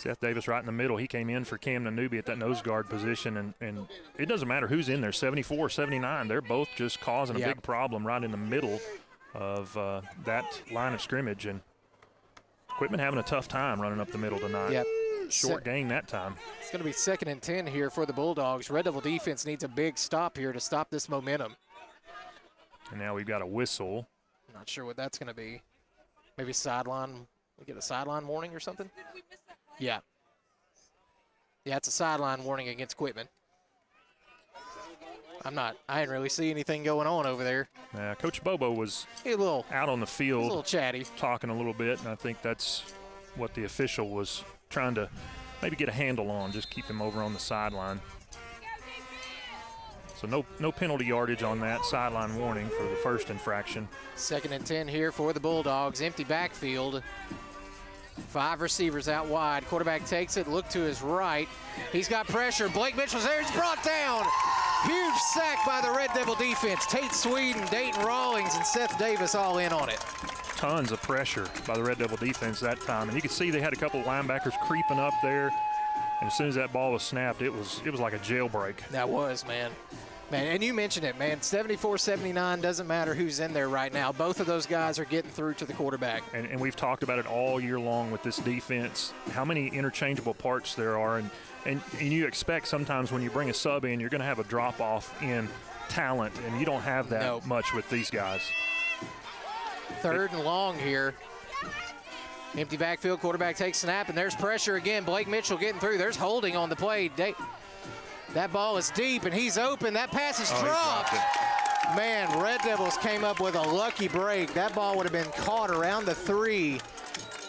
Seth Davis right in the middle. He came in for Cam Nanubi at that nose guard position, and it doesn't matter who's in there, 74, 79. They're both just causing a big problem right in the middle of that line of scrimmage. And Quitman having a tough time running up the middle tonight. Yep. Short gain that time. It's going to be 2nd and 10 here for the Bulldogs. Red Devil defense needs a big stop here to stop this momentum. And now we've got a whistle. Not sure what that's going to be. Maybe sideline. We get a sideline warning or something? Yeah. Yeah, it's a sideline warning against Quitman. I didn't really see anything going on over there. Coach Bobo was out on the field. A little chatty. Talking a little bit, and I think that's what the official was trying to maybe get a handle on, just keep him over on the sideline. So no penalty yardage on that sideline warning for the first infraction. 2nd and 10 here for the Bulldogs. Empty backfield. 5 receivers out wide. Quarterback takes it, look to his right. He's got pressure. Blake Mitchell's there. He's brought down. Huge sack by the Red Devil defense. Tate Sweden, Dayton Rawlings, and Seth Davis all in on it. Tons of pressure by the Red Devil defense that time. And you could see they had a couple of linebackers creeping up there. And as soon as that ball was snapped, it was like a jailbreak. That was, man. Man, and you mentioned it, man. 74-79, doesn't matter who's in there right now. Both of those guys are getting through to the quarterback. And we've talked about it all year long with this defense, how many interchangeable parts there are. And you expect sometimes when you bring a sub in, you're going to have a drop-off in talent, and you don't have that much with these guys. 3rd and long here. Empty backfield, quarterback takes snap, and there's pressure again. Blake Mitchell getting through. There's holding on the play. That ball is deep, and he's open. That pass is dropped. Man, Red Devils came up with a lucky break. That ball would have been caught around the 3,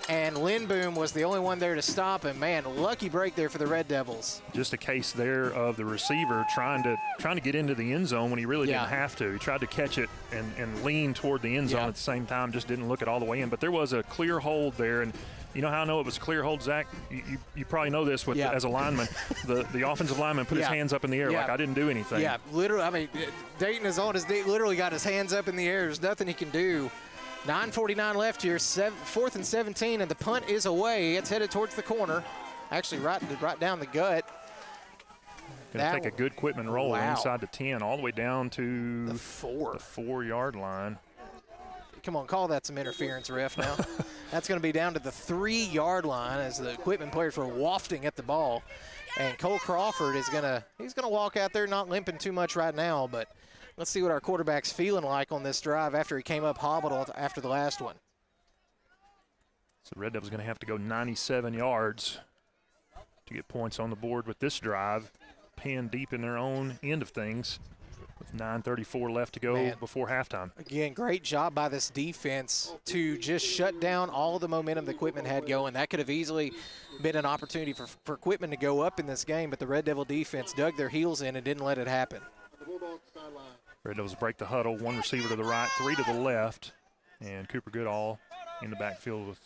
and Lindboom was the only one there to stop him. Man, lucky break there for the Red Devils. Just a case there of the receiver trying to get into the end zone when he really didn't have to. He tried to catch it and lean toward the end zone at the same time, just didn't look it all the way in. But there was a clear hold there, and you know how I know it was a clear hold, Zach? You probably know this as a lineman. The offensive lineman put his hands up in the air like I didn't do anything. Yeah, literally. I mean, Dayton is on his literally got his hands up in the air. There's nothing he can do. 9:49 left here, 4th and 17, and the punt is away. It's headed towards the corner. Actually, right down the gut. Going to take a good Quitman roll inside the 10, all the way down to the 4-yard line. Come on, call that some interference, ref, now. That's going to be down to the 3-yard line as the Quitman players were wafting at the ball. And Cole Crawford is he's gonna walk out there not limping too much right now, but let's see what our quarterback's feeling like on this drive after he came up hobbled after the last one. So Red Devils going to have to go 97 yards to get points on the board with this drive, pinned deep in their own end of things. With 9:34 left to go before halftime. Again, great job by this defense to just shut down all of the momentum that Quitman had going. That could have easily been an opportunity for Quitman to go up in this game, but the Red Devil defense dug their heels in and didn't let it happen. Red Devils break the huddle, 1 receiver to the right, 3 to the left, and Cooper Goodall in the backfield with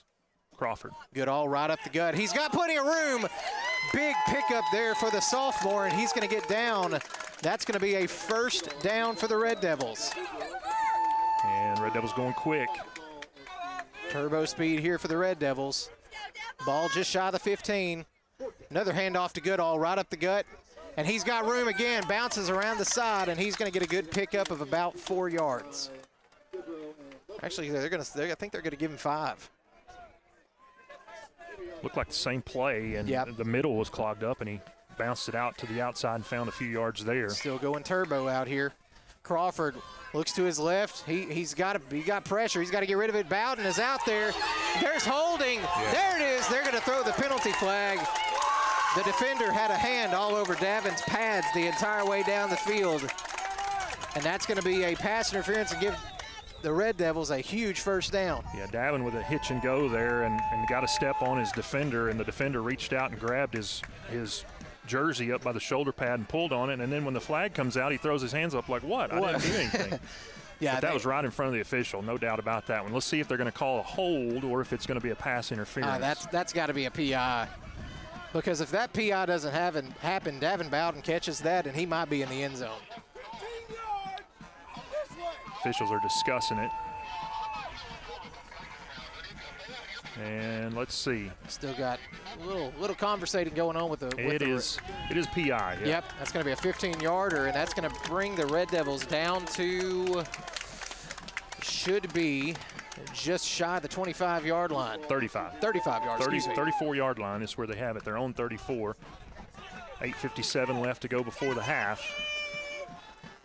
Crawford. Goodall right up the gut. He's got plenty of room. Big pickup there for the sophomore, and he's going to get down. That's going to be a 1st down for the Red Devils. And Red Devils going quick. Turbo speed here for the Red Devils. Ball just shy of the 15. Another handoff to Goodall right up the gut. And he's got room again. Bounces around the side, and he's going to get a good pickup of about 4 yards. Actually, I think they're going to give him 5. Looked like the same play, and the middle was clogged up, and he bounced it out to the outside and found a few yards there. Still going turbo out here. Crawford looks to his left. He got pressure. He's got to get rid of it. Bowden is out there. There's holding. Yeah. There it is. They're going to throw the penalty flag. The defender had a hand all over Davin's pads the entire way down the field. And that's going to be a pass interference and give the Red Devils a huge 1st down. Yeah, Davin with a hitch and go there and got a step on his defender, and the defender reached out and grabbed his jersey up by the shoulder pad and pulled on it, and then when the flag comes out, he throws his hands up like, what? I didn't do anything. But that was right in front of the official, no doubt about that one. Let's see if they're going to call a hold or if it's going to be a pass interference. That's got to be a PI. Because if that PI doesn't happen, Davin Bowden catches that, and he might be in the end zone. Officials are discussing it. And let's see. Still got a little conversating going on with the. It is PI. Yeah. Yep, that's going to be a 15-yarder, and that's going to bring the Red Devils down to should be just shy of the 25-yard line. 35. 35 yards. 34-yard line is where they have it. They're on 34. 8:57 left to go before the half.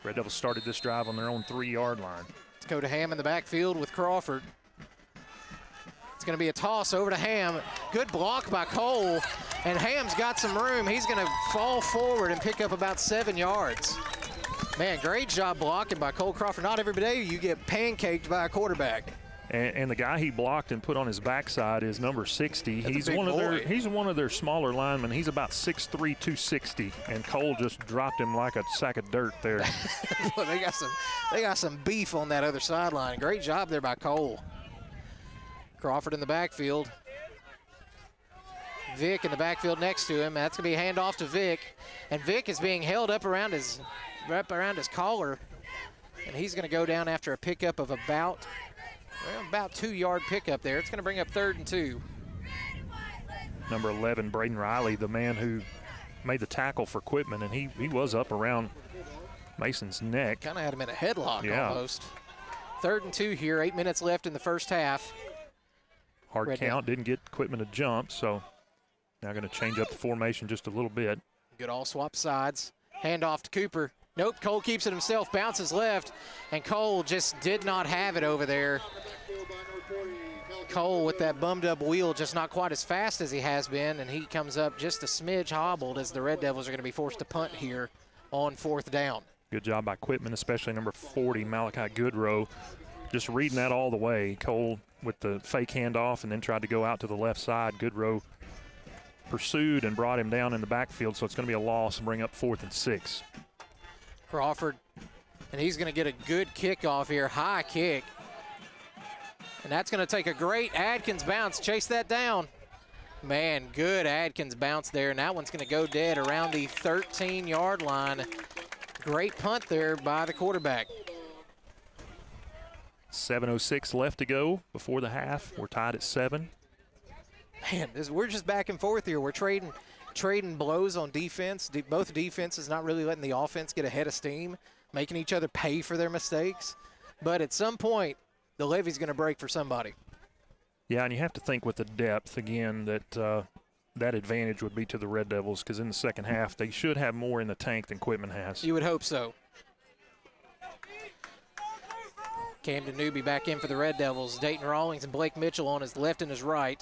Red Devils started this drive on their own 3-yard line. Let's go to Ham in the backfield with Crawford. It's going to be a toss over to Ham. Good block by Cole, and Ham's got some room. He's going to fall forward and pick up about 7 yards. Man, great job blocking by Cole Crawford. Not every day you get pancaked by a quarterback. And the guy he blocked and put on his backside is number 60. That's he's one of their smaller linemen. He's about 6'3", 260, and Cole just dropped him like a sack of dirt there. Well, they got some beef on that other sideline. Great job there by Cole. Crawford in the backfield. Vic in the backfield next to him. That's going to be a handoff to Vic, and Vic is being held up around his collar, and he's going to go down after a pickup of about 2-yard pickup there. It's going to bring up 3rd and 2. Number 11, Braden Riley, the man who made the tackle for Quitman, and he was up around Mason's neck. Kind of had him in a headlock almost. 3rd and 2 here, 8 minutes left in the first half. Hard count, didn't get Quitman a jump, so now going to change up the formation just a little bit. Good all swap sides. Handoff to Cooper. Nope, Cole keeps it himself, bounces left, and Cole just did not have it over there. Cole with that bummed up wheel, just not quite as fast as he has been, and he comes up just a smidge hobbled as the Red Devils are going to be forced to punt here on 4th down. Good job by Quitman, especially number 40, Malachi Goodrow, just reading that all the way. Cole with the fake handoff and then tried to go out to the left side. Goodrow pursued and brought him down in the backfield, so it's going to be a loss and bring up 4th and 6. Crawford, and he's going to get a good kickoff here, high kick. And that's going to take a great Atkins bounce. Chase that down. Man, good Atkins bounce there, and that one's going to go dead around the 13-yard line. Great punt there by the quarterback. 7:06 left to go before the half. We're tied at 7. Man, we're just back and forth here. We're trading blows on defense. Both defenses not really letting the offense get ahead of steam, making each other pay for their mistakes. But at some point, the levee's going to break for somebody. Yeah, and you have to think with the depth, again, that that advantage would be to the Red Devils, because in the second half, they should have more in the tank than Quitman has. You would hope so. Camden Newby back in for the Red Devils. Dayton Rawlings and Blake Mitchell on his left and his right.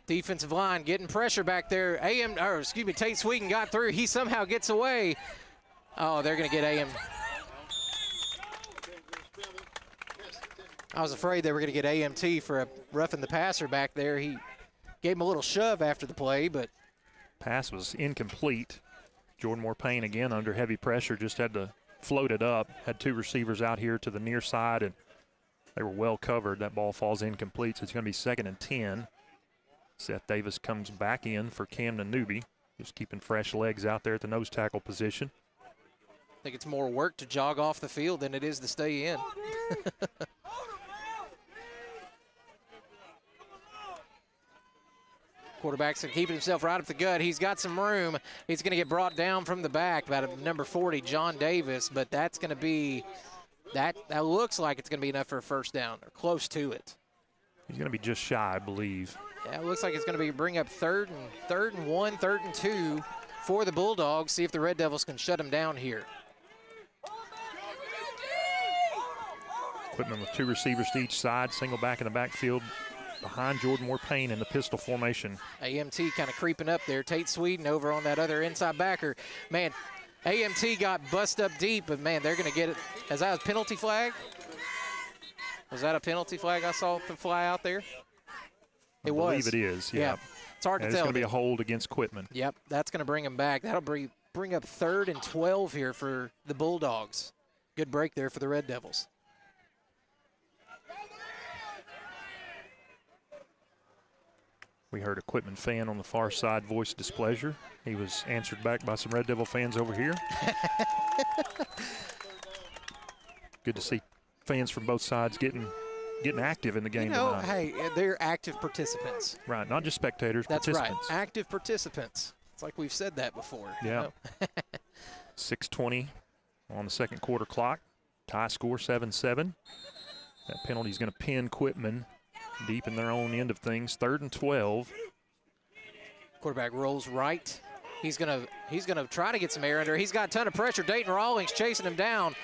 Defensive line getting pressure back there. Tate Sweeten got through. He somehow gets away. Oh, they're going to get AM. I was afraid they were going to get AMT for a roughing the passer back there. He gave him a little shove after the play, but pass was incomplete. Jordan Moore Payne again under heavy pressure, just had to float it up. Had 2 receivers out here to the near side, and they were well covered. That ball falls incomplete, so it's going to be 2nd and 10. Seth Davis comes back in for Camden Newby, just keeping fresh legs out there at the nose tackle position. I think it's more work to jog off the field than it is to stay in. Quarterback's going to keep himself right up the gut. He's got some room. He's going to get brought down from the back by number 40, John Davis, but that's going to be, that looks like it's going to be enough for a first down, or close to it. He's going to be just shy, I believe. Yeah, it looks like it's going to be bring up 3rd and 1, 3rd and 2 for the Bulldogs. See if the Red Devils can shut them down here. Quitman with 2 receivers to each side, single back in the backfield behind Jordan Moore Payne in the pistol formation. AMT kind of creeping up there. Tate Sweeten over on that other inside backer. Man, AMT got bust up deep, but man, they're going to get it. Is that a penalty flag? Was that a penalty flag I saw fly out there? I believe it is, yeah. It's hard to tell. It's going to be a hold against Quitman. Yep, that's going to bring him back. That'll bring up 3rd and 12 here for the Bulldogs. Good break there for the Red Devils. We heard a Quitman fan on the far side voice displeasure. He was answered back by some Red Devil fans over here. Good to see fans from both sides getting getting active in the game You know, tonight. hey, they're active participants. Right, not just spectators, That's participants. right, active participants. It's like we've said that before. Yeah. You know? 6:20 on the second quarter clock. Tie score 7-7. That penalty is going to pin Quitman deep in their own end of things. 3rd and 12. Quarterback rolls right. He's gonna try to get some air under. He's got a ton of pressure. Dayton Rawlings chasing him down.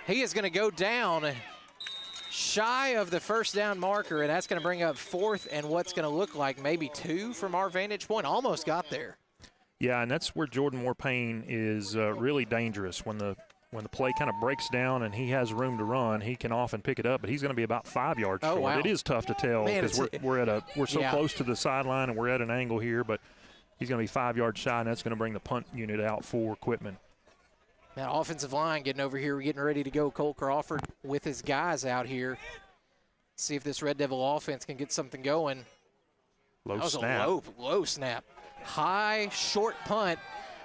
He is going to go down shy of the first down marker, and that's going to bring up 4th and what's going to look like maybe 2 from our vantage point. Almost got there. Yeah, and that's where Jordan Moore-Payne is really dangerous. When the play kind of breaks down and he has room to run, he can often pick it up, but he's going to be about 5 yards short. Wow. It is tough to tell because we're so yeah. close to the sideline and we're at an angle here, but he's going to be 5 yards shy, and that's going to bring the punt unit out for Quitman. That offensive line getting over here, getting ready to go. Cole Crawford with his guys out here. See if this Red Devil offense can get something going. Low that was snap. a low snap. High, short punt.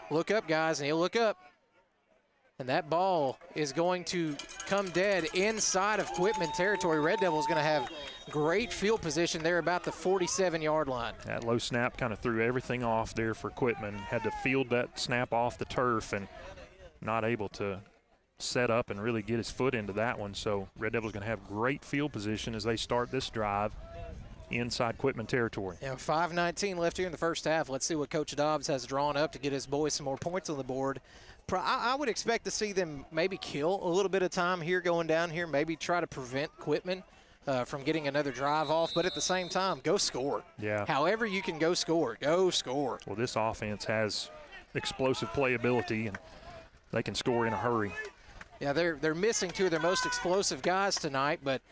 Look up, guys, and he'll look up. And that ball is going to come dead inside of Quitman territory. Red Devil's going to have great field position there about the 47-yard line. That low snap kind of threw everything off there for Quitman. Had to field that snap off the turf and not able to set up and really get his foot into that one. So Red Devil's going to have great field position as they start this drive inside Quitman territory. Yeah, 5:19 left here in the first half. Let's see what Coach Dobbs has drawn up to get his boys some more points on the board. I would expect to see them maybe kill a little bit of time here going down here, maybe try to prevent Quitman from getting another drive off, but at the same time, go score. Yeah. However you can go score, go score. Well, this offense has explosive playability, and they can score in a hurry. Yeah, they're missing 2 of their most explosive guys tonight, but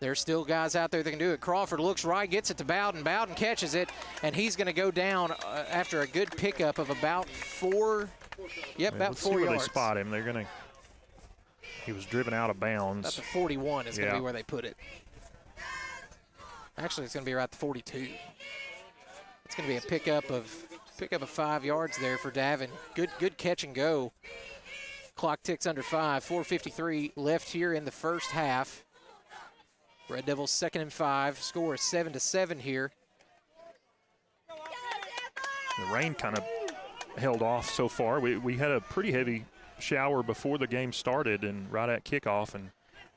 there's still guys out there that can do it. Crawford looks right, gets it to Bowden. Bowden catches it, and he's going to go down after a good pickup of about 4. Yep, about 4 yards. Let's see where they spot him. They're going to. He was driven out of bounds. About the 41 is going to be where they put it. Actually, it's going to be right at the 42. It's going to be a pickup of 5 yards there for Davin. Good catch and go. Clock ticks under 5. 4:53 left here in the first half. Red Devils 2nd and 5. Score is 7-7 here. The rain kind of held off so far. We had a pretty heavy shower before the game started and right at kickoff, and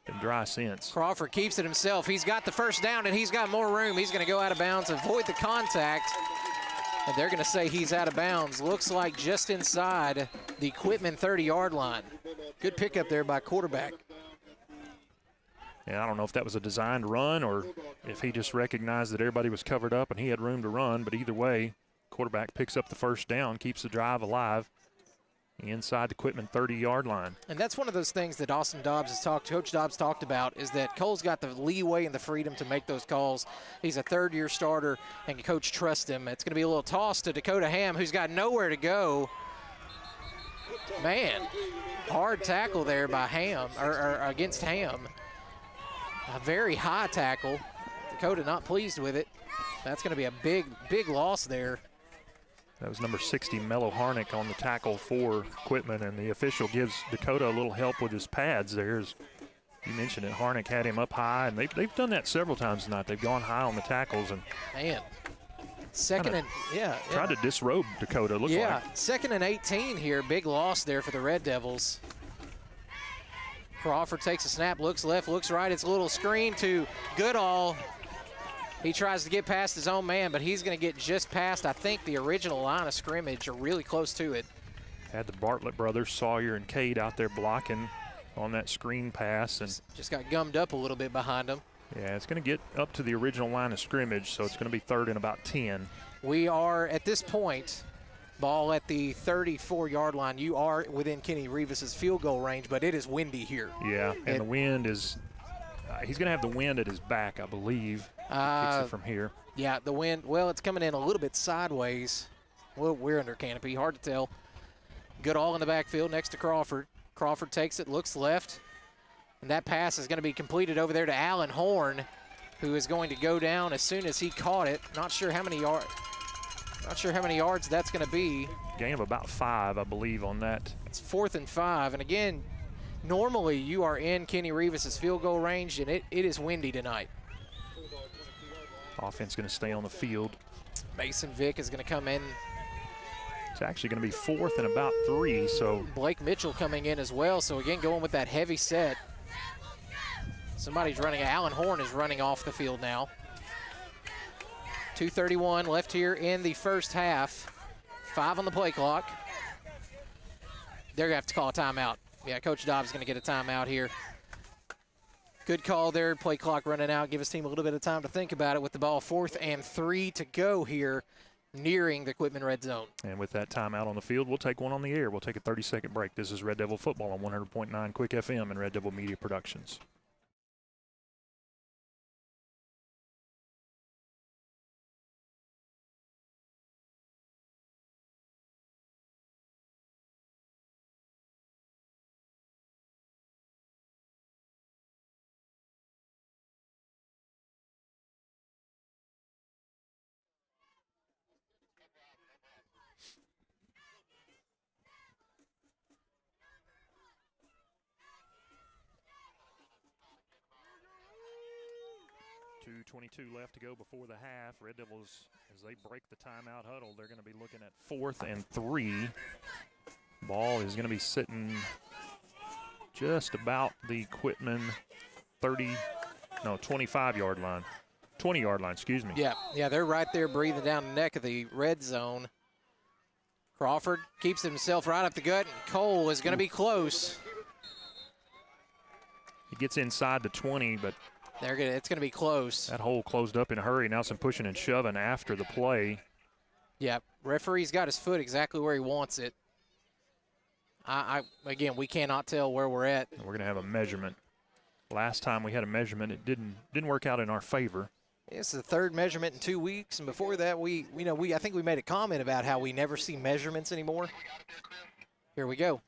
been dry since. Crawford keeps it himself. He's got the first down, and he's got more room. He's going to go out of bounds, avoid the contact, and they're going to say he's out of bounds. Looks like just inside the Quitman 30-yard line. Good pickup there by quarterback. Yeah, I don't know if that was a designed run or if he just recognized that everybody was covered up and he had room to run, but either way, quarterback picks up the first down, keeps the drive alive inside the Quitman 30-yard line. And that's one of those things that Coach Dobbs talked about, is that Cole's got the leeway and the freedom to make those calls. He's a third-year starter, and Coach trusts him. It's going to be a little toss to Dakota Ham, who's got nowhere to go. Man, hard tackle there by Ham, or against Ham. A very high tackle. Dakota not pleased with it. That's going to be a big loss there. That was number 60, Mello Harnick, on the tackle for Quitman, and the official gives Dakota a little help with his pads there. As you mentioned it, Harnick had him up high, and they've done that several times tonight. They've gone high on the tackles and man, tried to disrobe Dakota. Looks yeah, like 2nd and 18 here. Big loss there for the Red Devils. Crawford takes a snap, looks left, looks right. It's a little screen to Goodall. He tries to get past his own man, but he's going to get just past, I think, the original line of scrimmage, or really close to it. Had the Bartlett brothers, Sawyer and Cade, out there blocking on that screen pass. And just got gummed up a little bit behind him. Yeah, it's going to get up to the original line of scrimmage, so it's going to be 3rd and about 10. We are, at this point, ball at the 34-yard line. You are within Kenny Rivas' field goal range, but it is windy here. Yeah, and the wind is he's going to have the wind at his back, I believe. Kicks it from here. Yeah, the wind, well, it's coming in a little bit sideways. Well, we're under canopy, hard to tell. Goodall in the backfield next to Crawford. Crawford takes it, looks left, and that pass is going to be completed over there to Allen Horn, who is going to go down as soon as he caught it. Not sure how many yards that's going to be. Gain of about 5, I believe, on that. It's 4th and 5, and again, Normally, you are in Kenny Rivas' field goal range, and it is windy tonight. Offense going to stay on the field. Mason Vick is going to come in. It's actually going to be 4th and about 3, so. Blake Mitchell coming in as well, so again, going with that heavy set. Somebody's running. Alan Horn is running off the field now. 2:31 left here in the first half. 5 on the play clock. They're going to have to call a timeout. Yeah, Coach Dobbs is going to get a timeout here. Good call there. Play clock running out. Give his team a little bit of time to think about it with the ball. 4th and 3 to go here, nearing the Quitman red zone. And with that timeout on the field, we'll take one on the air. We'll take a 30-second break. This is Red Devil Football on 100.9 Quick FM and Red Devil Media Productions. .22 left to go before the half. Red Devils, as they break the timeout huddle, they're going to be looking at 4th and 3. Ball is going to be sitting just about the Quitman 25-yard line. 20-yard line, excuse me. Yeah, they're right there breathing down the neck of the red zone. Crawford keeps himself right up the gut, and Cole is going to be close. He gets inside the 20, but it's going to be close. That hole closed up in a hurry. Now some pushing and shoving after the play. Yeah, referee's got his foot exactly where he wants it. Again, we cannot tell where we're at. We're going to have a measurement. Last time we had a measurement, it didn't work out in our favor. It's the 3rd measurement in 2 weeks, and before that, I think we made a comment about how we never see measurements anymore. Here we go.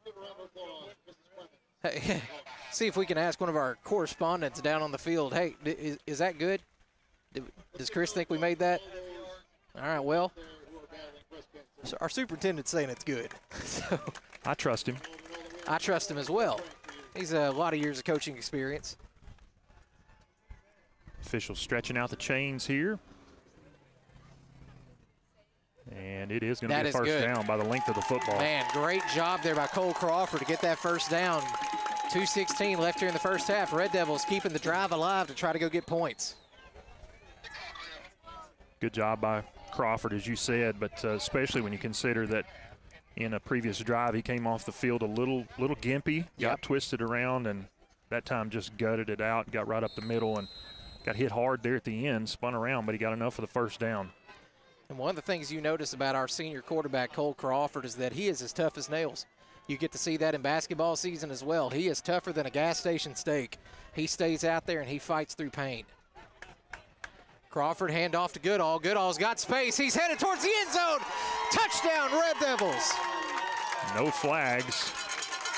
See if we can ask one of our correspondents down on the field, hey, is that good? Does Chris think we made that? All right, well, so our superintendent's saying it's good. So I trust him. I trust him as well. He's a lot of years of coaching experience. Officials stretching out the chains here. And it is going to be a first down by the length of the football. Man, great job there by Cole Crawford to get that first down. 2:16 left here in the first half. Red Devils keeping the drive alive to try to go get points. Good job by Crawford, as you said, but especially when you consider that in a previous drive he came off the field a little gimpy, got twisted around, and that time just gutted it out, got right up the middle, and got hit hard there at the end, spun around, but he got enough for the first down. And one of the things you notice about our senior quarterback, Cole Crawford, is that he is as tough as nails. You get to see that in basketball season as well. He is tougher than a gas station steak. He stays out there and he fights through pain. Crawford handoff to Goodall. Goodall's got space. He's headed towards the end zone. Touchdown, Red Devils. No flags.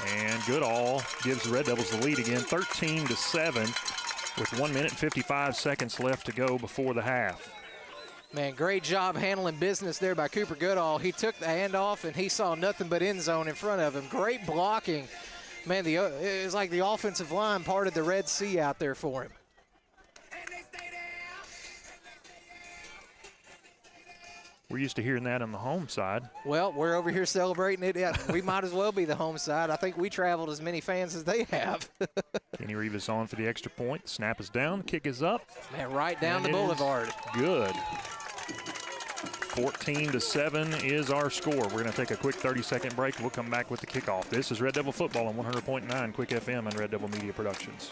And Goodall gives the Red Devils the lead again, 13-7, with 1 minute and 55 seconds left to go before the half. Man, great job handling business there by Cooper Goodall. He took the handoff, and he saw nothing but end zone in front of him. Great blocking. Man, it was like the offensive line parted the Red Sea out there for him. We're used to hearing that on the home side. Well, we're over here celebrating it. Yeah, we might as well be the home side. I think we traveled as many fans as they have. Kenny Rivas on for the extra point. Snap is down. Kick is up. Man, right down the boulevard. Good. 14-7 is our score. We're going to take a quick 30-second break. We'll come back with the kickoff. This is Red Devil Football on 100.9 Quick FM and Red Devil Media Productions.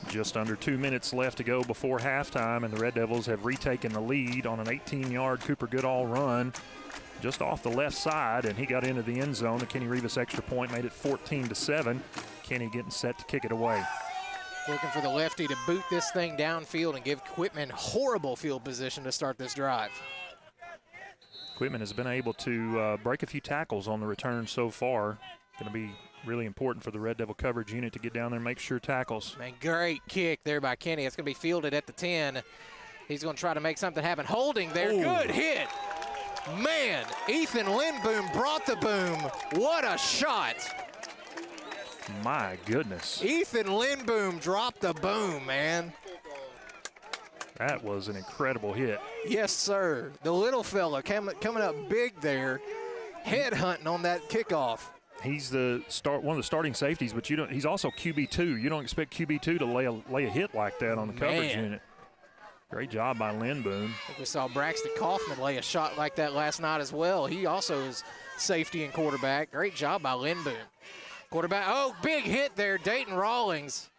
Just under 2 minutes left to go before halftime, and the Red Devils have retaken the lead on an 18-yard Cooper Goodall run. just off the left side, and he got into the end zone. The Kenny Rivas extra point made it 14-7. Kenny getting set to kick it away. Looking for the lefty to boot this thing downfield and give Quitman horrible field position to start this drive. Quitman has been able to break a few tackles on the return so far. Going to be really important for the Red Devil coverage unit to get down there and make sure tackles. Man, great kick there by Kenny. It's going to be fielded at the 10. He's going to try to make something happen. Holding there. Ooh. Good hit. Man, Ethan Lindboom brought the boom. What a shot. My goodness. Ethan Lindboom dropped the boom, man. That was an incredible hit. Yes, sir. The little fella coming up big there, head hunting on that kickoff. He's one of the starting safeties, but he's also QB2. You don't expect QB2 to lay a hit like that on the coverage unit. Great job by Lindboom. I think we saw Braxton Kaufman lay a shot like that last night as well. He also is safety and quarterback. Great job by Lindboom. Quarterback, oh, big hit there, Dayton Rawlings.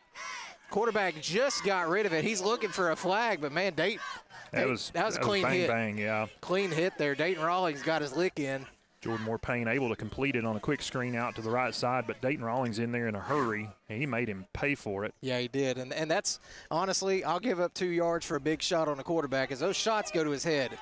Quarterback just got rid of it. He's looking for a flag, but man, that was a clean hit. Bang, yeah. Clean hit there. Dayton Rawlings got his lick in. Jordan Moore-Payne able to complete it on a quick screen out to the right side, but Dayton Rawlings in there in a hurry, and he made him pay for it. Yeah, he did, and that's, honestly, I'll give up 2 yards for a big shot on a quarterback as those shots go to his head.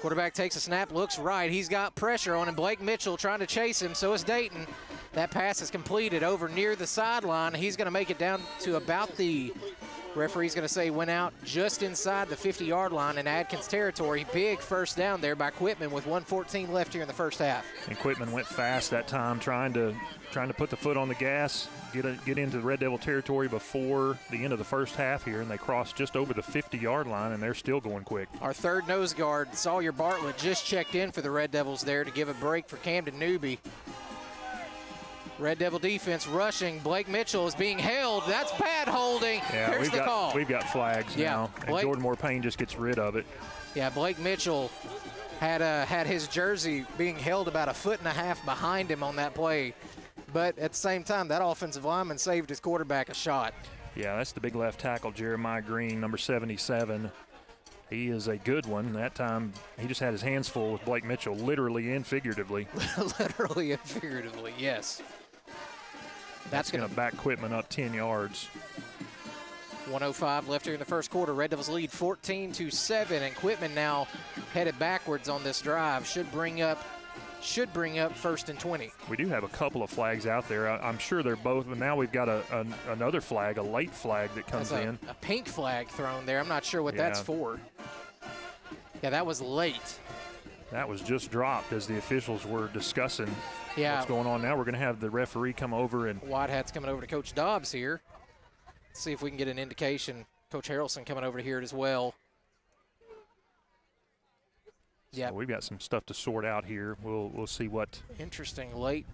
Quarterback takes a snap, looks right. He's got pressure on him. Blake Mitchell trying to chase him, so is Dayton. That pass is completed over near the sideline. He's going to make it down to about the referee's going to say went out just inside the 50-yard line in Atkins territory. Big first down there by Quitman with 1:14 left here in the first half. And Quitman went fast that time, trying to put the foot on the gas, get into the Red Devil territory before the end of the first half here, and they crossed just over the 50-yard line, and they're still going quick. Our third nose guard, Sawyer Bartlett, just checked in for the Red Devils there to give a break for Camden Newby. Red Devil defense rushing. Blake Mitchell is being held. That's bad holding. Yeah, There's the call. We've got flags now, and Jordan Moore-Payne just gets rid of it. Yeah, Blake Mitchell had his jersey being held about 1.5 feet behind him on that play. But at the same time, that offensive lineman saved his quarterback a shot. Yeah, that's the big left tackle, Jeremiah Green, number 77. He is a good one. That time, he just had his hands full with Blake Mitchell, literally and figuratively. Literally and figuratively, yes. That's going to back Quitman up 10 yards. 1:05 left here in the first quarter. Red Devils lead 14-7, and Quitman now headed backwards on this drive. Should bring up 1st and 20. We do have a couple of flags out there. I'm sure they're both, but now we've got another flag, a late flag that comes in. A pink flag thrown there. I'm not sure what that's for. Yeah, that was late. That was just dropped as the officials were discussing what's going on now. We're going to have the referee come over. And Whitehat's coming over to Coach Dobbs here. Let's see if we can get an indication. Coach Harrelson coming over to hear it as well. Yeah, so we've got some stuff to sort out here. We'll see what. Interesting late.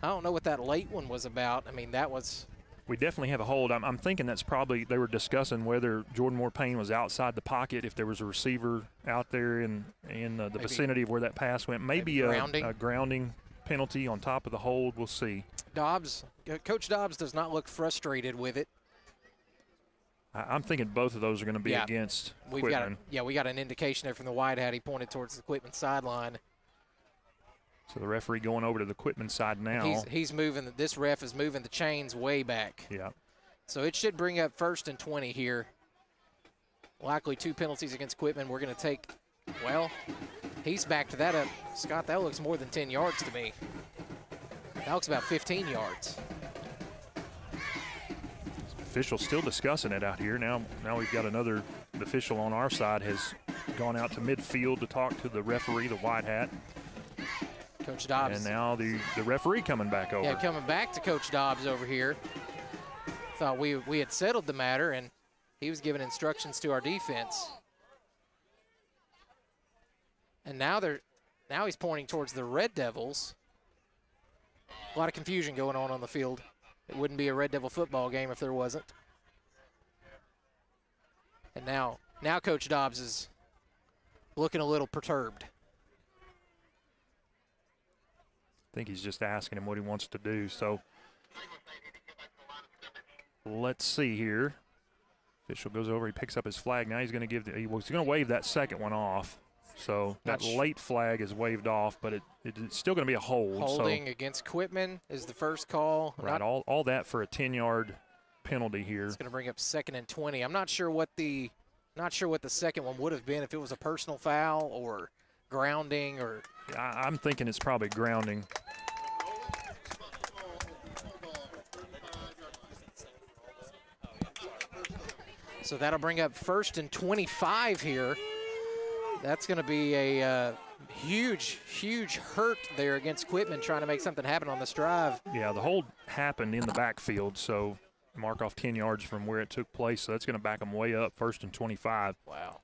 I don't know what that late one was about. I mean, that was. We definitely have a hold. I'm thinking that's probably they were discussing whether Jordan Moore-Payne was outside the pocket, if there was a receiver out there in the vicinity of where that pass went. Maybe a grounding penalty on top of the hold. We'll see. Coach Dobbs does not look frustrated with it. I'm thinking both of those are going to be against Quitman. We got an indication there from the wide hat. He pointed towards the Quitman sideline. So the referee going over to the Quitman side now. He's moving. This ref is moving the chains way back. Yeah. So it should bring up 1st and 20 here. Likely 2 penalties against Quitman. We're going to take, he's backed that up. Scott, that looks more than 10 yards to me. That looks about 15 yards. Official still discussing it out here. Now we've got another official on our side has gone out to midfield to talk to the referee, the white hat. Coach Dobbs. And now the referee coming back over. Yeah, coming back to Coach Dobbs over here. Thought we had settled the matter, and he was giving instructions to our defense. And now he's pointing towards the Red Devils. A lot of confusion going on the field. It wouldn't be a Red Devil football game if there wasn't. And now Coach Dobbs is looking a little perturbed. I think he's just asking him what he wants to do. So let's see here. Official goes over. He picks up his flag. Now he's going to he was going to wave that second one off. So that late flag is waved off, but it's still going to be a hold. Holding against Quitman is the first call. Right, all that for a 10-yard penalty here. It's going to bring up 2nd and 20. I'm not sure what the second one would have been, if it was a personal foul or grounding or. I'm thinking it's probably grounding. So that'll bring up 1st and 25 here. That's going to be a huge, huge hurt there against Quitman, trying to make something happen on this drive. Yeah, the hold happened in the backfield, so mark off 10 yards from where it took place. So that's going to back them way up, 1st and 25. Wow.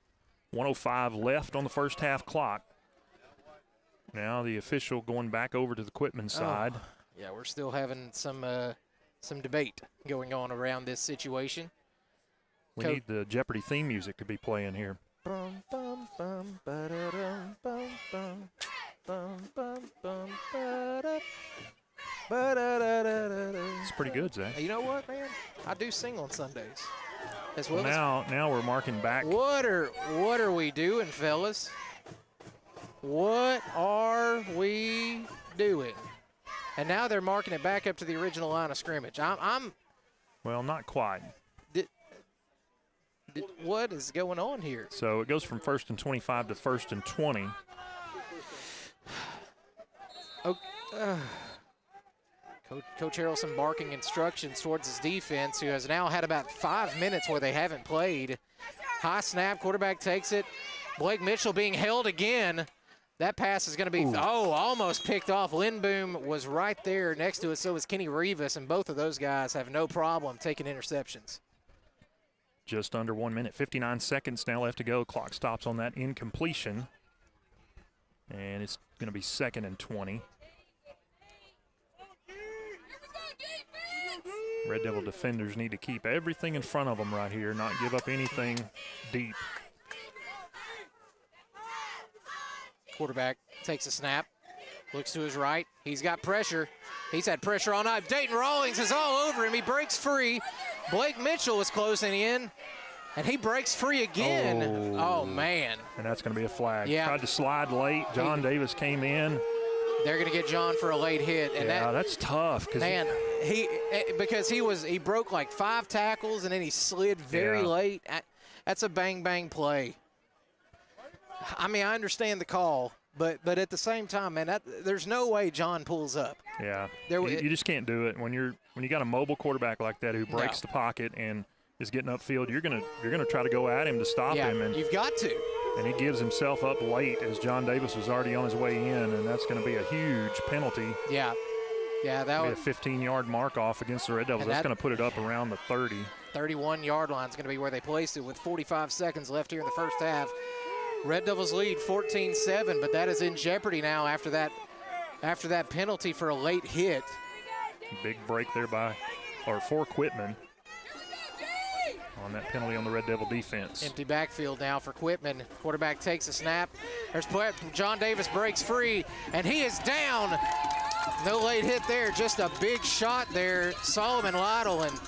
1:05 left on the first half clock. Now the official going back over to the Quitman side. Oh, yeah, we're still having some debate going on around this situation. We need the Jeopardy theme music to be playing here. Bum, bum, bum, ba-da-dum, bum, bum, bum, bum, bum, ba-da, ba-da-da-da-da-da. It's pretty good, Zach. You know what, man? I do sing on Sundays. As well now we're marking back. What are we doing, fellas? What are we doing? And now they're marking it back up to the original line of scrimmage. Well, not quite. What is going on here? So it goes from 1st and 25 to 1st and 20. Coach Harrelson barking instructions towards his defense, who has now had about 5 minutes where they haven't played. High snap, quarterback takes it. Blake Mitchell being held again. That pass is going to be, almost picked off. Lindboom was right there next to it, so was Kenny Rivas, and both of those guys have no problem taking interceptions. Just under 1 minute, 59 seconds now left to go. Clock stops on that incompletion. And it's going to be 2nd and 20. Red Devil defenders need to keep everything in front of them right here, not give up anything deep. Quarterback takes a snap, looks to his right. He's got pressure. He's had pressure all night. Dayton Rawlings is all over him. He breaks free. Blake Mitchell is closing in, and he breaks free again. Oh man. And that's going to be a flag. Yeah. Tried to slide late. John Davis came in. They're going to get John for a late hit. And that's tough. Man, because he broke like 5 tackles, and then he slid very late. That's a bang-bang play. I mean, I understand the call, but at the same time, man, there's no way John pulls up. Yeah, you just can't do it when you got a mobile quarterback like that who breaks the pocket and is getting upfield. You're gonna try to go at him to stop him, and you've got to. And he gives himself up late as John Davis was already on his way in, and that's going to be a huge penalty. Yeah, that was a 15-yard mark off against the Red Devils. That's going to put it up around the 30. 31-yard line is going to be where they placed it with 45 seconds left here in the first half. Red Devils lead 14-7, but that is in jeopardy now after that penalty for a late hit. Big break there for Quitman on that penalty on the Red Devil defense. Empty backfield now for Quitman. Quarterback takes a snap. John Davis breaks free, and he is down. No late hit there, just a big shot there. Solomon Lytle and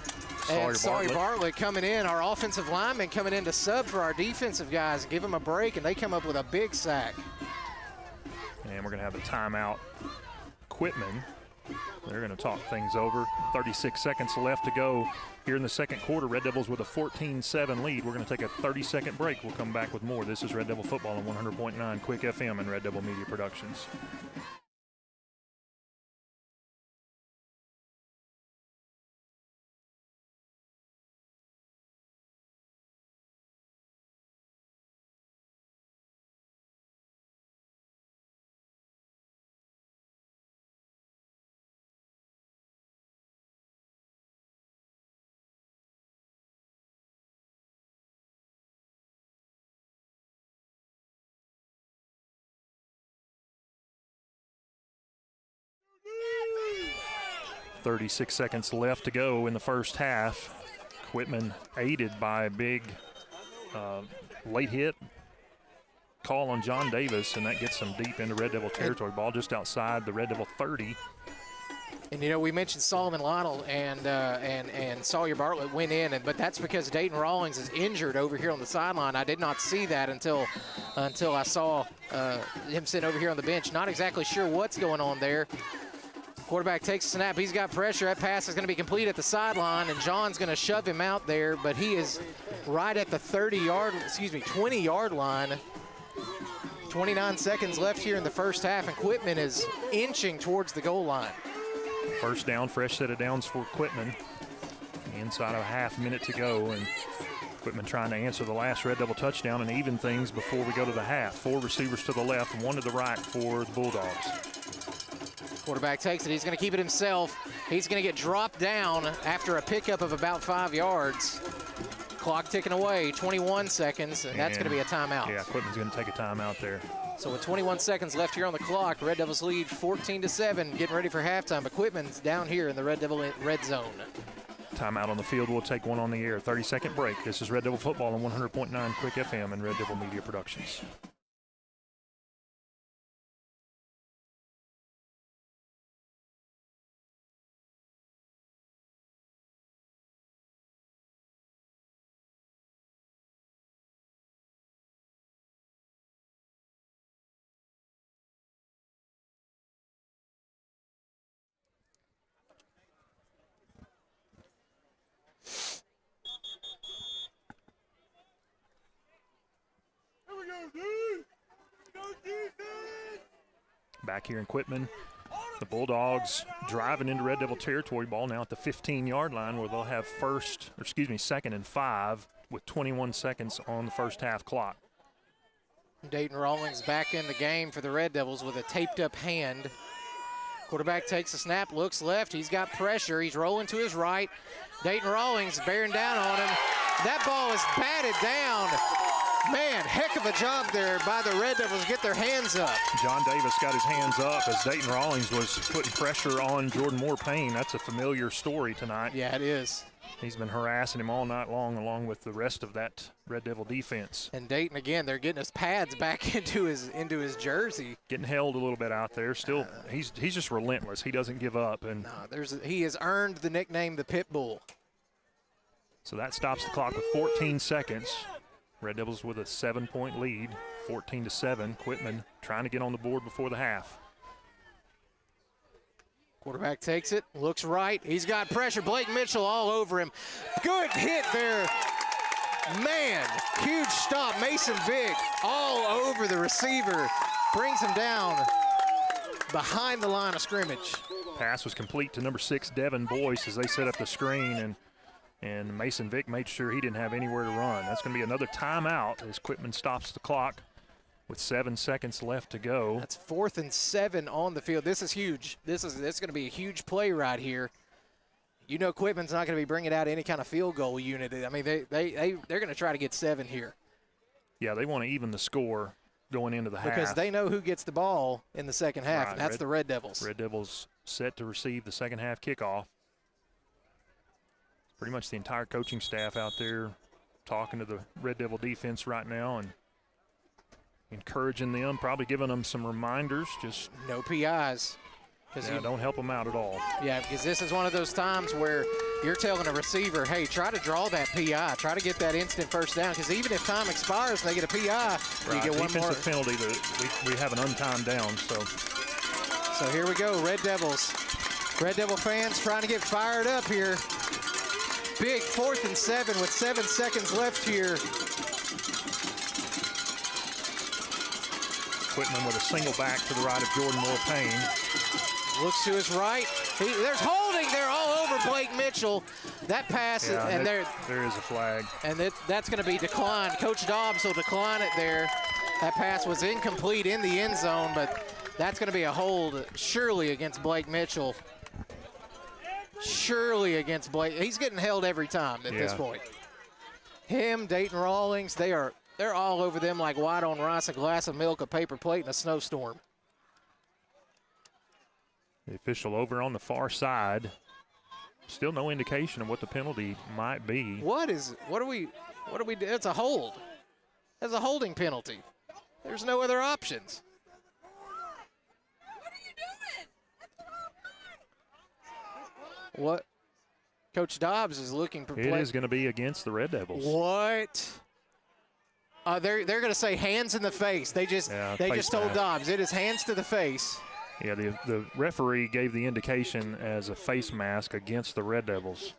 Bartlett coming in. Our offensive linemen coming in to sub for our defensive guys. Give them a break, and they come up with a big sack. And we're going to have a timeout. Quitman, they're going to talk things over. 36 seconds left to go here in the second quarter. Red Devils with a 14-7 lead. We're going to take a 30-second break. We'll come back with more. This is Red Devil Football on 100.9 Quick FM and Red Devil Media Productions. .36 seconds left to go in the first half. Quitman aided by a big late hit call on John Davis, and that gets them deep into Red Devil territory. Ball just outside the Red Devil 30. And, you know, we mentioned Solomon Lionel and Sawyer Bartlett went in, but that's because Dayton Rawlings is injured over here on the sideline. I did not see that until I saw him sitting over here on the bench. Not exactly sure what's going on there. Quarterback takes a snap. He's got pressure. That pass is going to be complete at the sideline, and John's going to shove him out there, but he is right at the 20-yard line. 29 seconds left here in the first half, and Quitman is inching towards the goal line. First down, fresh set of downs for Quitman. Inside of a half minute to go, and Quitman trying to answer the last Red Devil touchdown and even things before we go to the half. 4 receivers to the left and 1 to the right for the Bulldogs. Quarterback takes it. He's going to keep it himself. He's going to get dropped down after a pickup of about 5 yards. Clock ticking away, 21 seconds, and that's going to be a timeout. Yeah, Quitman's going to take a timeout there. So with 21 seconds left here on the clock, Red Devils lead 14-7, getting ready for halftime. But Quitman's down here in the Red Devil red zone. Timeout on the field. We'll take one on the air. 30-second break. This is Red Devil Football on 100.9 Quick FM and Red Devil Media Productions. Back here in Quitman, the Bulldogs driving into Red Devil territory. Ball now at the 15-yard line where they'll have second and 5 with 21 seconds on the first half clock. Dayton Rawlings back in the game for the Red Devils with a taped-up hand. Quarterback takes a snap, looks left. He's got pressure. He's rolling to his right. Dayton Rawlings bearing down on him. That ball is batted down. Man, heck of a job there by the Red Devils. Get their hands up. John Davis got his hands up as Dayton Rawlings was putting pressure on Jordan Moore-Payne. That's a familiar story tonight. Yeah, it is. He's been harassing him all night long along with the rest of that Red Devil defense. And Dayton, again, they're getting his pads back into his jersey. Getting held a little bit out there. Still, he's just relentless. He doesn't give up. And no, he has earned the nickname the Pit Bull. So that stops the clock with 14 seconds. Red Devils with a 7-point lead, 14-7. Quitman trying to get on the board before the half. Quarterback takes it, looks right. He's got pressure. Blake Mitchell all over him. Good hit there. Man, huge stop. Mason Vick all over the receiver. Brings him down behind the line of scrimmage. Pass was complete to number 6, Devin Boyce, as they set up the screen, and Mason Vick made sure he didn't have anywhere to run. That's going to be another timeout as Quitman stops the clock with 7 seconds left to go. That's 4th and 7 on the field. This is huge. This is going to be a huge play right here. You know Quitman's not going to be bringing out any kind of field goal unit. I mean, they're going to try to get 7 here. Yeah, they want to even the score going into the half. Because they know who gets the ball in the second half, right, and that's the Red Devils. Red Devils set to receive the second half kickoff. Pretty much the entire coaching staff out there talking to the Red Devil defense right now and encouraging them, probably giving them some reminders. Just no PIs. Yeah, don't help them out at all. Yeah, because this is one of those times where you're telling a receiver, hey, try to draw that PI. Try to get that instant first down, because even if time expires and they get a PI, you get one more. Defensive penalty, we have an untimed down. So here we go, Red Devils. Red Devil fans trying to get fired up here. Big 4th and 7 with 7 seconds left here. Quitman with a single back to the right of Jordan Moore-Payne. Looks to his right. There's holding there all over Blake Mitchell. That pass, yeah, and there is a flag. And that's going to be declined. Coach Dobbs will decline it there. That pass was incomplete in the end zone, but that's going to be a hold surely against Blake Mitchell. Surely against Blake. He's getting held every time at this point. Him, Dayton Rawlings, they're all over them like white on rice, a glass of milk, a paper plate, and a snowstorm. The official over on the far side. Still no indication of what the penalty might be. What do we do? It's a hold. It's a holding penalty. There's no other options. What? Coach Dobbs is looking for It is going to be against the Red Devils. What? They're going to say hands in the face. They just told Dobbs it is hands to the face. Yeah, the referee gave the indication as a face mask against the Red Devils.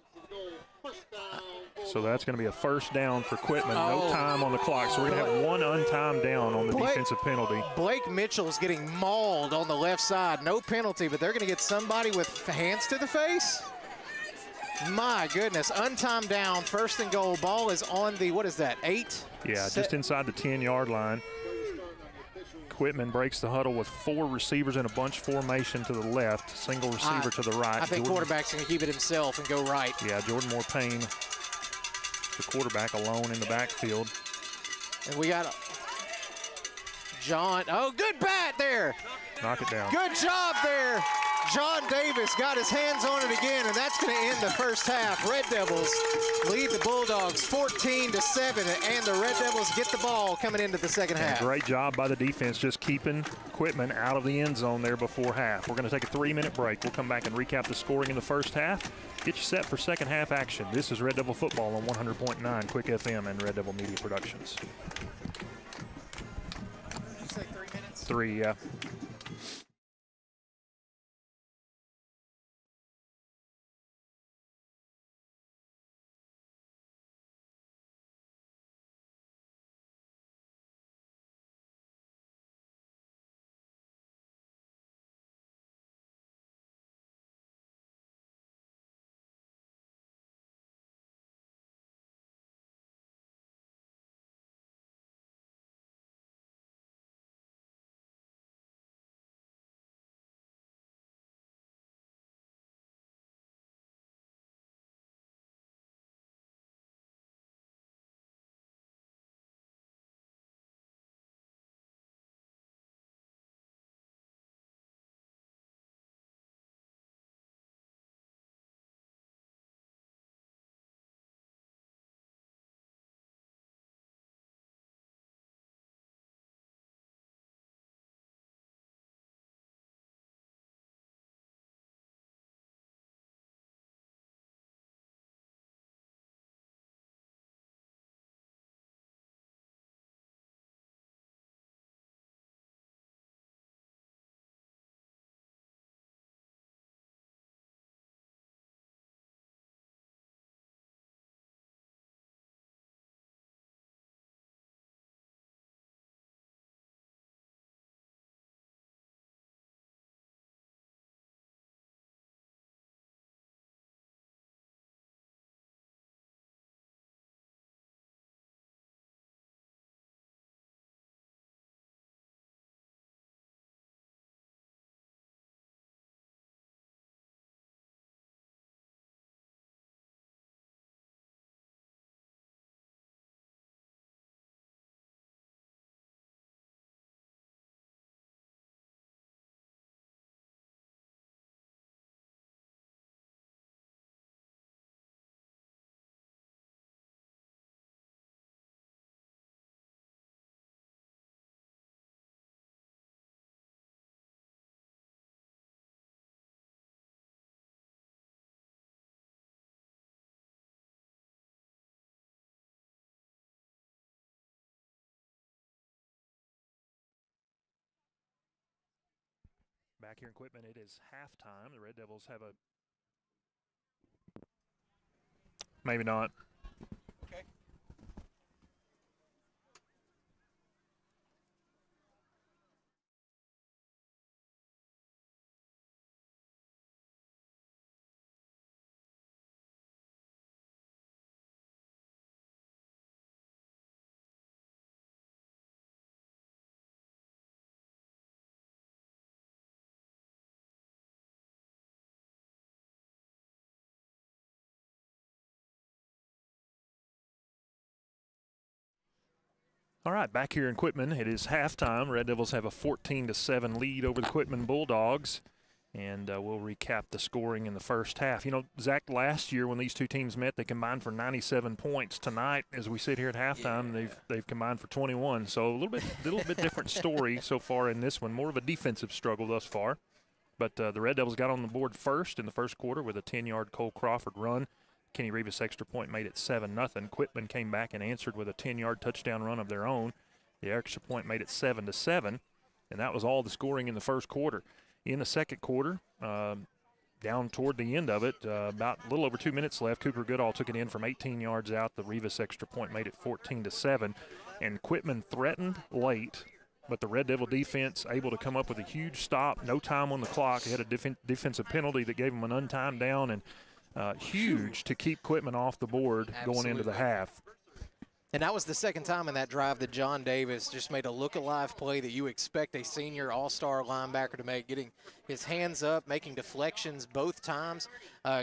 So that's going to be a first down for Quitman. No time on the clock. So we're going to have one untimed down on the defensive penalty. Blake Mitchell's getting mauled on the left side. No penalty, but they're going to get somebody with hands to the face? My goodness. Untimed down, first and goal. Ball is on the, what is that, 8? Yeah, just inside the 10-yard line. Quitman breaks the huddle with 4 receivers in a bunch formation to the left, single receiver to the right. I think quarterback's going to keep it himself and go right. Yeah, Jordan Moore-Payne, the quarterback, alone in the backfield. And we got John. Oh, good bat there. Knock it down. Good job there. John Davis got his hands on it again, and that's going to end the first half. Red Devils lead the Bulldogs 14-7, and the Red Devils get the ball coming into the second half. Great job by the defense just keeping Quitman out of the end zone there before half. We're going to take a 3-minute break. We'll come back and recap the scoring in the first half. Get you set for second half action. This is Red Devil Football on 100.9 Quick FM and Red Devil Media Productions. Did you say 3 minutes? 3, yeah. Back here in Quitman, it is halftime. The Red Devils have a... Maybe not. Okay. All right, back here in Quitman, it is halftime. Red Devils have a 14-7 lead over the Quitman Bulldogs. And we'll recap the scoring in the first half. You know, Zach, last year when these two teams met, they combined for 97 points. Tonight, as we sit here at halftime, they've combined for 21. So a little bit different story so far in this one. More of a defensive struggle thus far. But the Red Devils got on the board first in the first quarter with a 10-yard Cole Crawford run. Kenny Rivas extra point made it 7-0. Quitman came back and answered with a 10-yard touchdown run of their own. The extra point made it 7-7, and that was all the scoring in the first quarter. In the second quarter, down toward the end of it, about a little over 2 minutes left, Cooper Goodall took it in from 18 yards out. The Rivas extra point made it 14-7, and Quitman threatened late, but the Red Devil defense able to come up with a huge stop, no time on the clock. They had a defensive penalty that gave them an untimed down, and huge to keep Quitman off the board going into the half. And that was the second time in that drive that John Davis just made a look-alive play that you expect a senior all-star linebacker to make, getting his hands up, making deflections both times,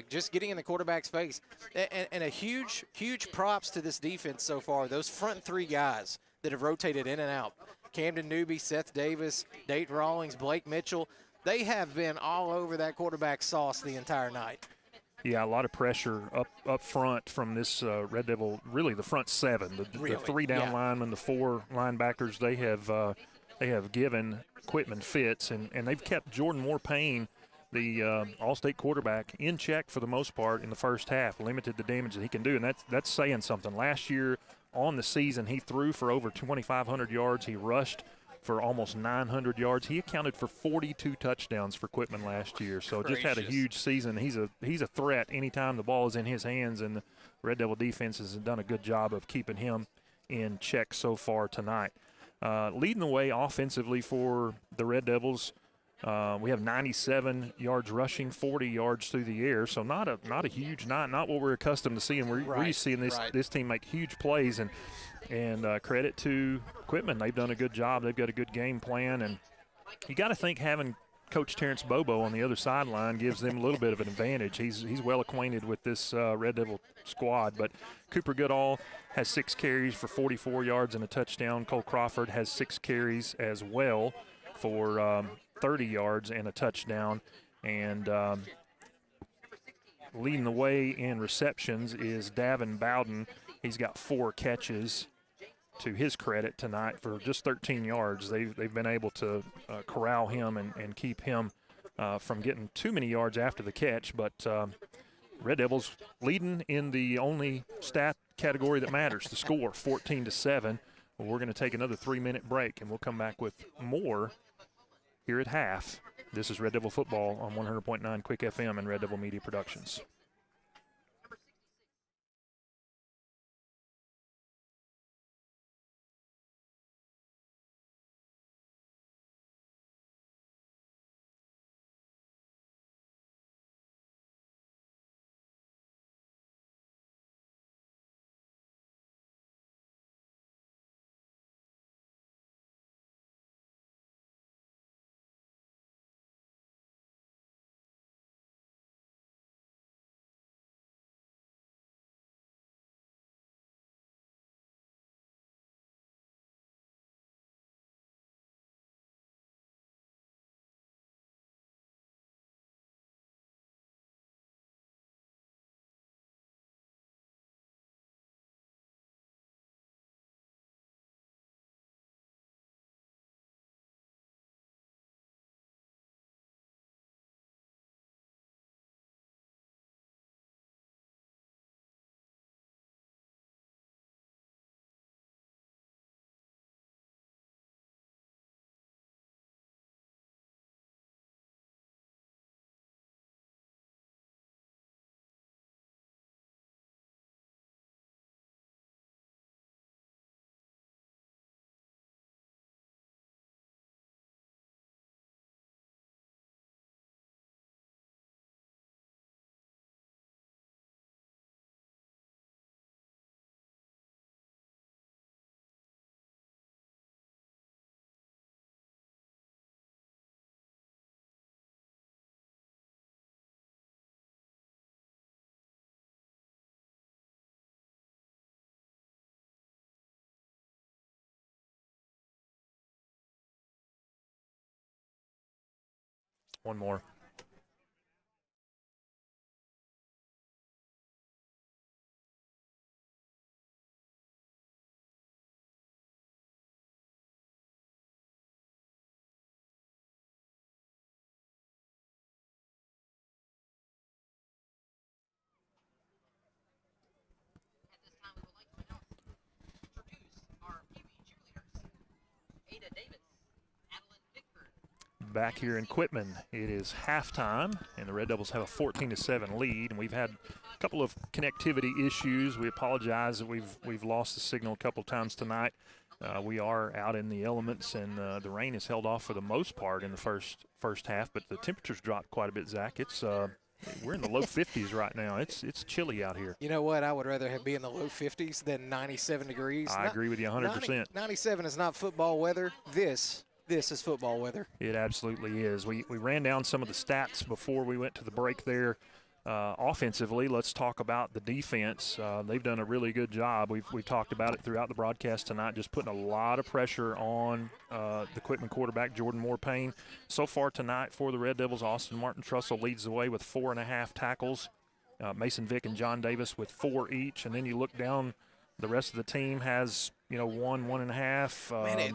just getting in the quarterback's face. And a huge, huge props to this defense so far. Those front three guys that have rotated in and out, Camden Newby, Seth Davis, Dayton Rawlings, Blake Mitchell, they have been all over that quarterback sauce the entire night. Yeah, a lot of pressure up front from this Red Devil, really the front seven. The three down linemen, the four linebackers, they have given Quitman fits, and they've kept Jordan Moore-Payne, the All-State quarterback, in check for the most part in the first half, limited the damage that he can do, and that's saying something. Last year on the season, he threw for over 2,500 yards. He rushed for almost 900 yards. He accounted for 42 touchdowns for Quitman last year, so just had a huge season. He's a threat anytime the ball is in his hands, and the Red Devil defense has done a good job of keeping him in check so far tonight. Leading the way offensively for the Red Devils, we have 97 yards rushing, 40 yards through the air, so not a huge night, not what we're accustomed to seeing. We're used to seeing this team make huge plays, and credit to Quitman. They've done a good job. They've got a good game plan, and you got to think having Coach Terrence Bobo on the other sideline gives them a little bit of an advantage. He's well acquainted with this Red Devil squad. But Cooper Goodall has 6 carries for 44 yards and a touchdown. Cole Crawford has 6 carries as well for 30 yards and a touchdown. And leading the way in receptions is Davin Bowden. He's got 4 catches to his credit tonight for just 13 yards. They've been able to corral him and keep him from getting too many yards after the catch. But Red Devils leading in the only stat category that matters, the score, 14-7. Well, we're going to take another 3-minute break, and we'll come back with more here at half. This is Red Devil Football on 100.9 Quick FM and Red Devil Media Productions. One more. Back here in Quitman, it is halftime, and the Red Devils have a 14-7 lead. And we've had a couple of connectivity issues. We apologize that we've lost the signal a couple of times tonight. We are out in the elements, and the rain has held off for the most part in the first half, but the temperatures dropped quite a bit, Zach. It's we're in the low 50s right now. It's chilly out here. You know what? I would rather be in the low 50s than 97 degrees. I agree with you 100%. 97 is not football weather. This is football weather. It absolutely is. We ran down some of the stats before we went to the break there. Offensively, let's talk about the defense. They've done a really good job. We've talked about it throughout the broadcast tonight, just putting a lot of pressure on the Quitman quarterback, Jordan Moore-Payne. So far tonight for the Red Devils, Austin Martin-Trussell leads the way with 4.5 tackles. Mason Vick and John Davis with 4 each. And then you look down, the rest of the team has, 1.5. Man,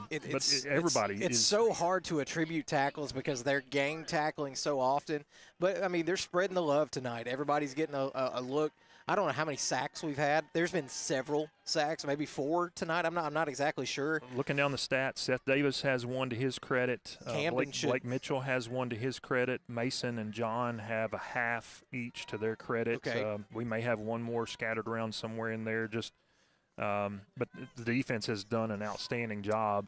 everybody it's is so hard to attribute tackles because they're gang tackling so often. But, I mean, they're spreading the love tonight. Everybody's getting a look. I don't know how many sacks we've had. There's been several sacks, maybe 4 tonight. I'm not exactly sure. Looking down the stats, Seth Davis has 1 to his credit. Blake Mitchell has 1 to his credit. Mason and John have a half each to their credit. Okay. We may have 1 more scattered around somewhere in there. But the defense has done an outstanding job